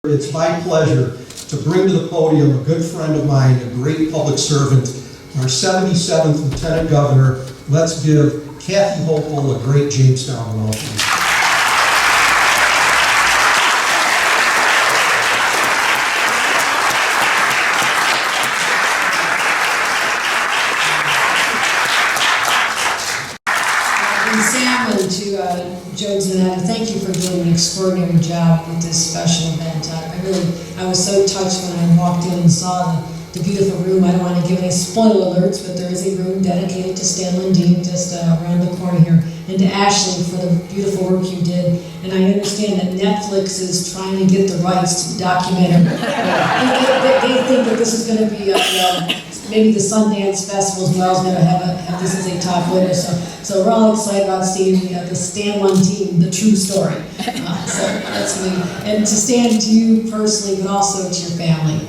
It's my pleasure to bring to the podium a good friend of mine, a great public servant, our 77th Lieutenant Governor. Let's give Kathy Hochul a great Jamestown welcome. Sam and to Jones and Ed, thank you for doing an extraordinary job with this special event. I was so touched when I walked in and saw the beautiful room. I don't want to give any spoiler alerts, but there is a room dedicated to Stan Lundine just around the corner here. And to Ashley for the beautiful work you did. And I understand that Netflix is trying to get the rights to the documentary. They think that this is going to be maybe the Sundance Festival as well is going to have this as a top winner. So we're all excited about seeing the Stan Lundine, the true story. So that's me. And to Stan, to you personally, but also to your family.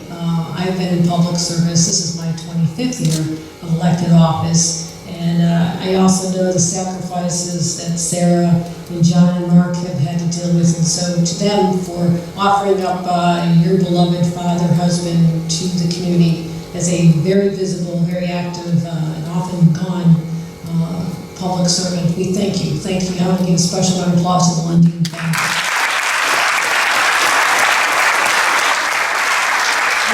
I've been in public service. This is my 25th year of elected office. And I also know the sacrifices that Sarah and John and Mark have had to deal with. And so to them, for offering up your beloved father, husband to the community as a very visible, very active, and often gone public servant, we thank you. Thank you. I want to give a special round of applause to the Lundine family.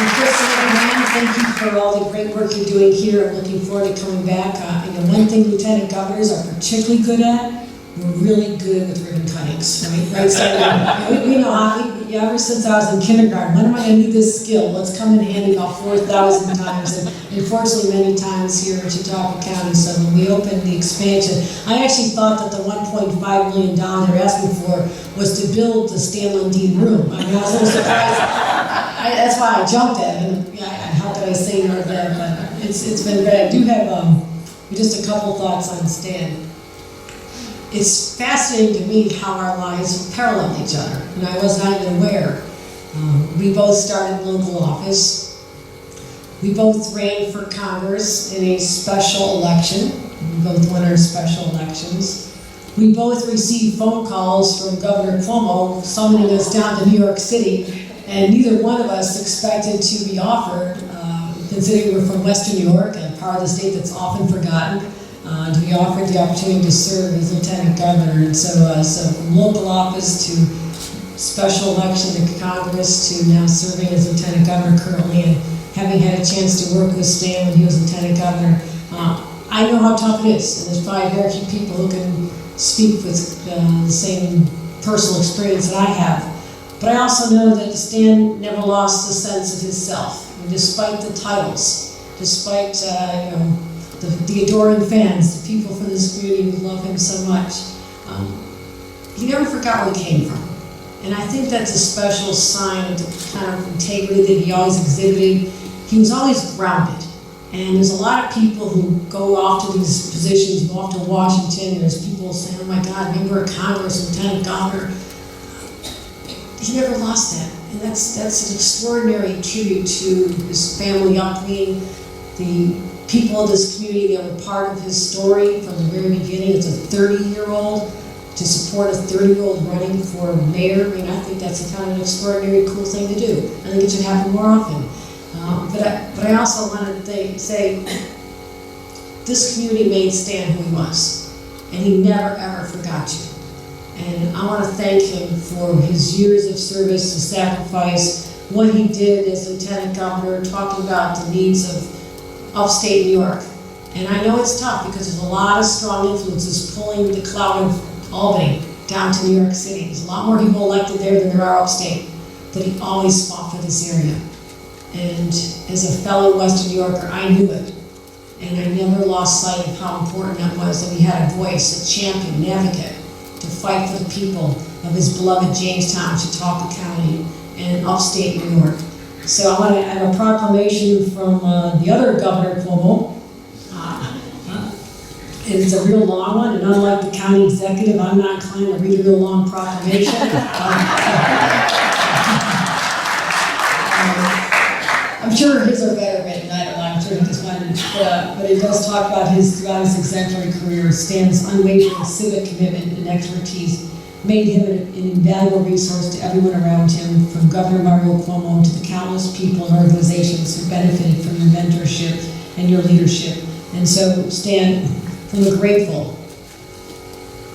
And Chris and Ann, thank you for all the great work you're doing here. I'm looking forward to coming back. One thing lieutenant governors are particularly good at, we're really good with ribbon cuttings, right? So we know how, ever since I was in kindergarten, when am I going to need this skill? Let's come in handy about 4,000 times, and unfortunately many times here in Chautauqua County. So when we opened the expansion, I actually thought that the $1.5 million they're asking for was to build the Stan Lundine room. I mean, I was a little surprised. That's why I jumped at it. And how could I say no to that? But it's been great. I do have just a couple thoughts on Stan. It's fascinating to me how our lives parallel each other, and I was not even aware. We both started local office. We both ran for Congress in a special election. We both won our special elections. We both received phone calls from Governor Cuomo summoning us down to New York City, and neither one of us expected to be offered, considering we're from Western New York, a part of the state that's often forgotten, to be offered the opportunity to serve as Lieutenant Governor. And so from local office to special election to Congress to now serving as Lieutenant Governor currently, and having had a chance to work with Stan when he was Lieutenant Governor, I know how tough it is. And there's probably very few people who can speak with the same personal experience that I have. But I also know that Stan never lost the sense of himself. And despite the titles, despite the adoring fans, the people from this community who love him so much, he never forgot where he came from. And I think that's a special sign of the kind of integrity that he always exhibited. He was always grounded. And there's a lot of people who go off to these positions, go off to Washington, there's people saying, oh my God, member of Congress, Lieutenant Governor. He never lost that. And that's an extraordinary tribute to his family upbringing, the people of this community that were part of his story from the very beginning. It's a 30-year-old to support a 30-year-old running for mayor. I mean, I think that's a kind of an extraordinary, cool thing to do. I think it should happen more often. But I also wanted to say, this community made Stan who he was, and he never ever forgot you. And I want to thank him for his years of service and sacrifice, what he did as Lieutenant Governor, talking about the needs of upstate New York. And I know it's tough because there's a lot of strong influences pulling the cloud of Albany down to New York City. There's a lot more people elected there than there are upstate. But he always fought for this area. And as a fellow Western New Yorker, I knew it. And I never lost sight of how important that was, that he had a voice, a champion, an advocate, to fight for the people of his beloved Jamestown, Chautauqua County, and upstate New York. So I want to have a proclamation from the other Governor Cuomo. It's a real long one, and unlike the county executive, I'm not inclined to read a real long proclamation. I'm sure his are better written. I don't know. I'm sure he just wanted, but it does talk about throughout his exemplary career, Stan's unwavering civic commitment and expertise made him an invaluable resource to everyone around him, from Governor Mario Cuomo to the countless people and organizations who benefited from your mentorship and your leadership. And so, Stan, from a grateful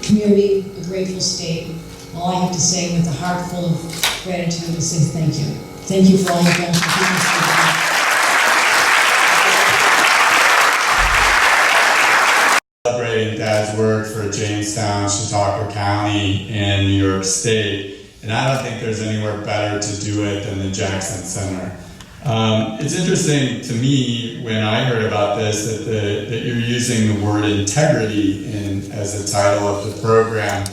community, a grateful state, all I have to say with a heart full of gratitude is say thank you. Thank you for all you've done for people. Celebrating Dad's work for Jamestown, Chautauqua County, and New York State, and I don't think there's anywhere better to do it than the Jackson Center. It's interesting to me when I heard about this that you're using the word integrity as the title of the program.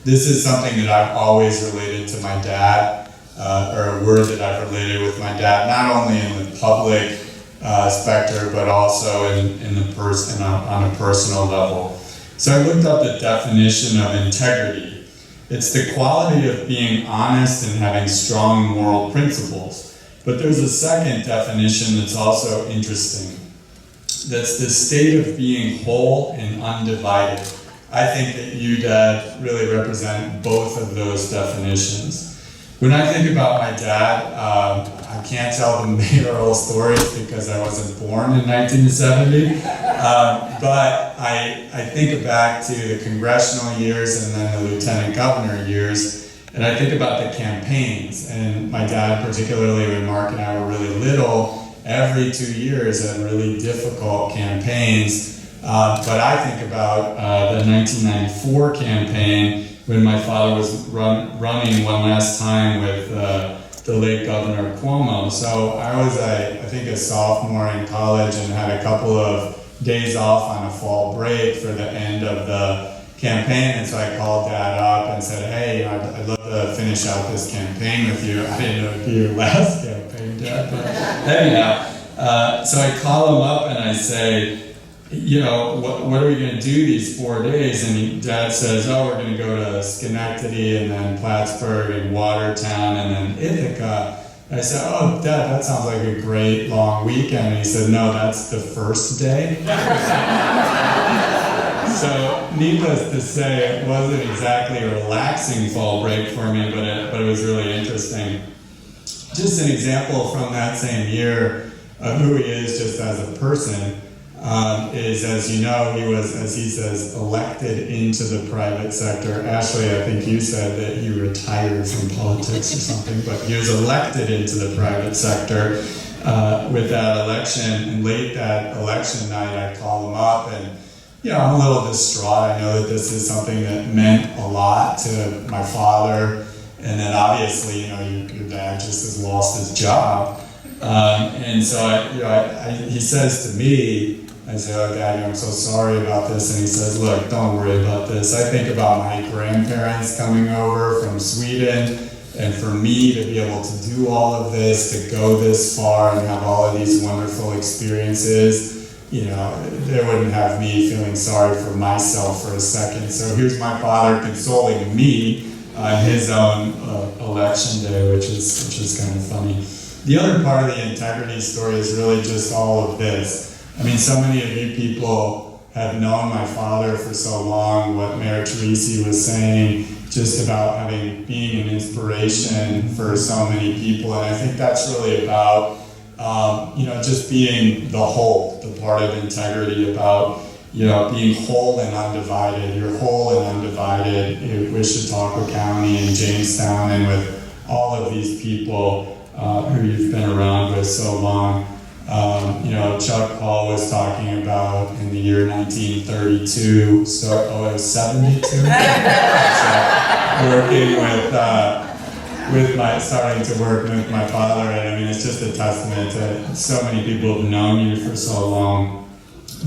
This is something that I've always related to my dad, or a word that I've related with my dad, not only in the public specter, but also in the person on a personal level. So I looked up the definition of integrity. It's the quality of being honest and having strong moral principles. But there's a second definition that's also interesting. That's the state of being whole and undivided. I think that you, Dad, really represent both of those definitions. When I think about my dad, I can't tell the mayoral stories because I wasn't born in 1970, but I think back to the congressional years and then the lieutenant governor years, and I think about the campaigns. And my dad, particularly when Mark and I were really little, every 2 years had really difficult campaigns. But I think about the 1994 campaign when my father was running one last time with the late Governor Cuomo. So I was, I think, a sophomore in college and had a couple of days off on a fall break for the end of the campaign. And so I called Dad up and said, hey, I'd love to finish out this campaign with you. I didn't know it'd be your last campaign, Dad, but anyhow. So I call him up and I say, you know, what are we going to do these 4 days? And Dad says, oh, we're going to go to Schenectady and then Plattsburgh and Watertown and then Ithaca. I said, oh, Dad, that sounds like a great long weekend. And he said, no, that's the first day. So needless to say, it wasn't exactly a relaxing fall break for me, but it was really interesting. Just an example from that same year of who he is just as a person. Is, as you know, he was, as he says, elected into the private sector. Ashley, I think you said that he retired from politics or something, but he was elected into the private sector with that election. And late that election night, I call him up and, you know, I'm a little distraught. I know that this is something that meant a lot to my father. And then obviously, you know, your dad just has lost his job. And so he says to me, I say, oh, Daddy, I'm so sorry about this. And he says, look, don't worry about this. I think about my grandparents coming over from Sweden, and for me to be able to do all of this, to go this far and have all of these wonderful experiences, you know, they wouldn't have me feeling sorry for myself for a second. So here's my father consoling me on his own election day, which is kind of funny. The other part of the integrity story is really just all of this. I mean, so many of you people have known my father for so long, what Mayor Teresi was saying, just about being an inspiration for so many people. And I think that's really about, you know, just being the whole, the part of integrity, about, you know, being whole and undivided. You're whole and undivided with Chautauqua County and Jamestown and with all of these people who you've been around with so long. You know, Chuck Hall was talking about in the year 1932, so it was 72? So, starting to work with my father, and I mean, it's just a testament to so many people who've known you for so long.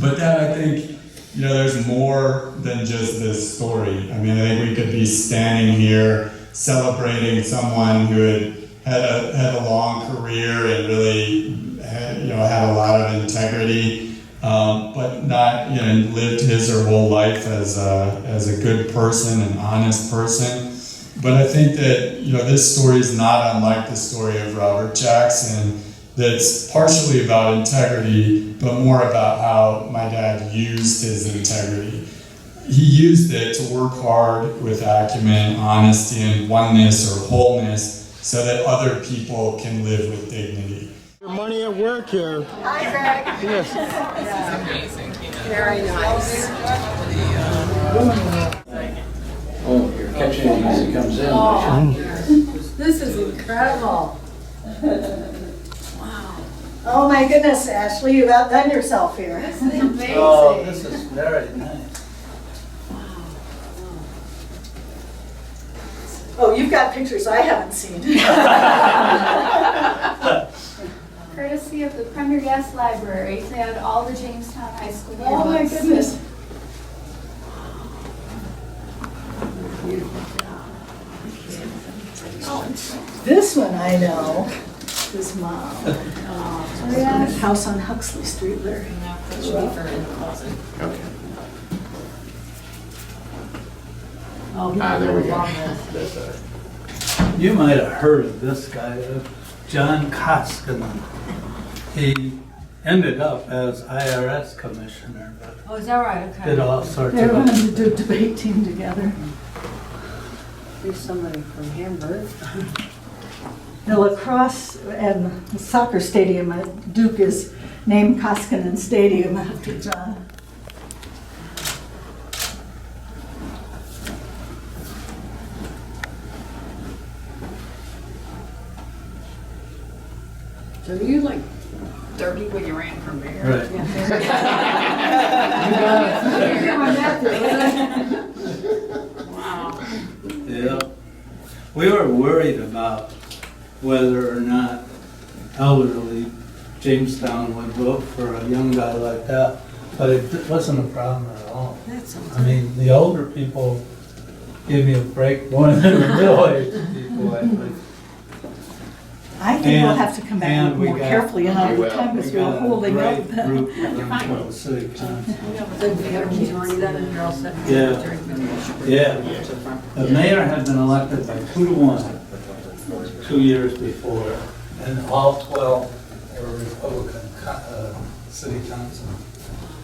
But Dad, I think, you know, there's more than just this story. I mean, I think we could be standing here celebrating someone who had a long career and really had a lot of integrity, but not, you know, lived his or her whole life as a good person, an honest person. But I think that, you know, this story is not unlike the story of Robert Jackson, that's partially about integrity, but more about how my dad used his integrity. he used it to work hard with acumen, honesty, and oneness or wholeness so that other people can live with dignity. Your money at work here. Hi, Greg. Yes. Amazing. Very nice. Oh, you're catching it as it comes in. Oh, this is incredible. Wow. Oh my goodness, Ashley, you've outdone yourself here. This is amazing. Oh, this is very nice. Oh, you've got pictures I haven't seen. Courtesy of the Prendergast Library, they had all the Jamestown High School Oh my yearbooks. goodness. This one I know, his mom. Oh, yes. House on Huxley Street there. Okay. Oh, he There we would go. love this. You might have heard of this guy, John Koskinen. He ended up as IRS commissioner, but Oh, is that right? Okay. did all sorts They were of. going to do a debate team together. There's somebody from Hamburg. The lacrosse and the soccer stadium at Duke is named Koskinen Stadium after John. So you like 30 when you ran for mayor? Right. Wow. Yeah. We were worried about whether or not elderly Jamestown would vote for a young guy like that, but it wasn't a problem at all. That's I mean, the older people give me a break more than the middle-aged people, I think. I think we'll And- have to come back and and look we more got- carefully another will. time because We we're got a holding up. great group of them from the city council. Good majority then, and you're all set. Yeah. Yeah, the mayor had been elected by 2-1 2 years before, and all 12 were Republican city council.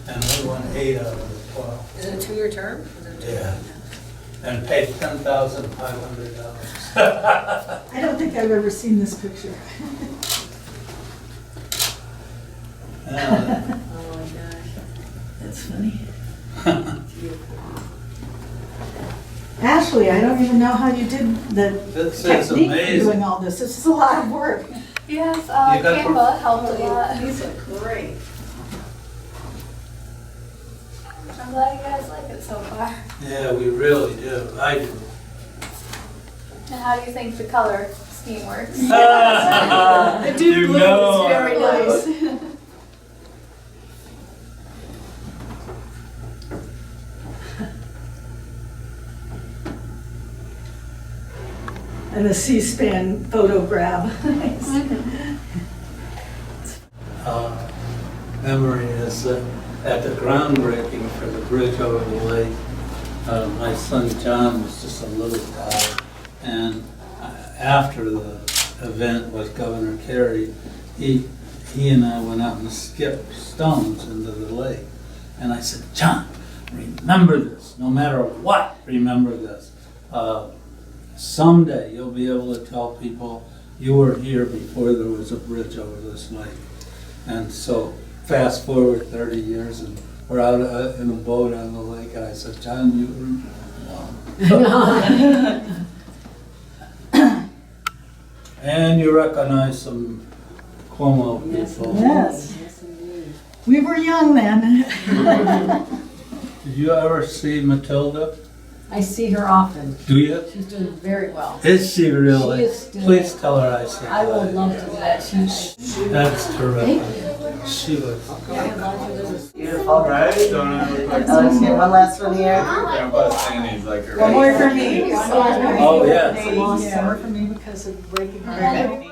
And we won 8 out of the 12. Is it a 2-year term? Yeah. And paid $10,500. I don't think I've ever seen this picture. Yeah. Oh my gosh. That's funny. Ashley, I don't even know how you did the This is technique for amazing. doing all this. This is a lot of work. Yes, You got Canva helped a lot. These look great. I'm glad you guys like it so far. Yeah, we really do. I do. And how do you think the color scheme works? The deep You blue know is very I nice. And a C-SPAN photo grab. Memory is that at the groundbreaking for the bridge over the lake, my son John was just a little guy, and after the event with Governor Carey, he and I went out and skipped stones into the lake. And I said, John, remember this, no matter what, remember this. Someday you'll be able to tell people you were here before there was a bridge over this lake. And so fast forward 30 years and we're out in a boat on the lake, and I said, John, you and you recognize some Cuomo people. Yes, Yes, indeed. we were young then. Did you ever see Matilda? I see her often. Do you? She's doing very well. Is she really? She is doing- Please tell her I said I would hi. love to do that. She's. That's terrific. She was. All right, don't I look like Let's get one last one here. Grandpa's saying he's like a One more for me. Oh, yeah. One more for me because of breaking my leg.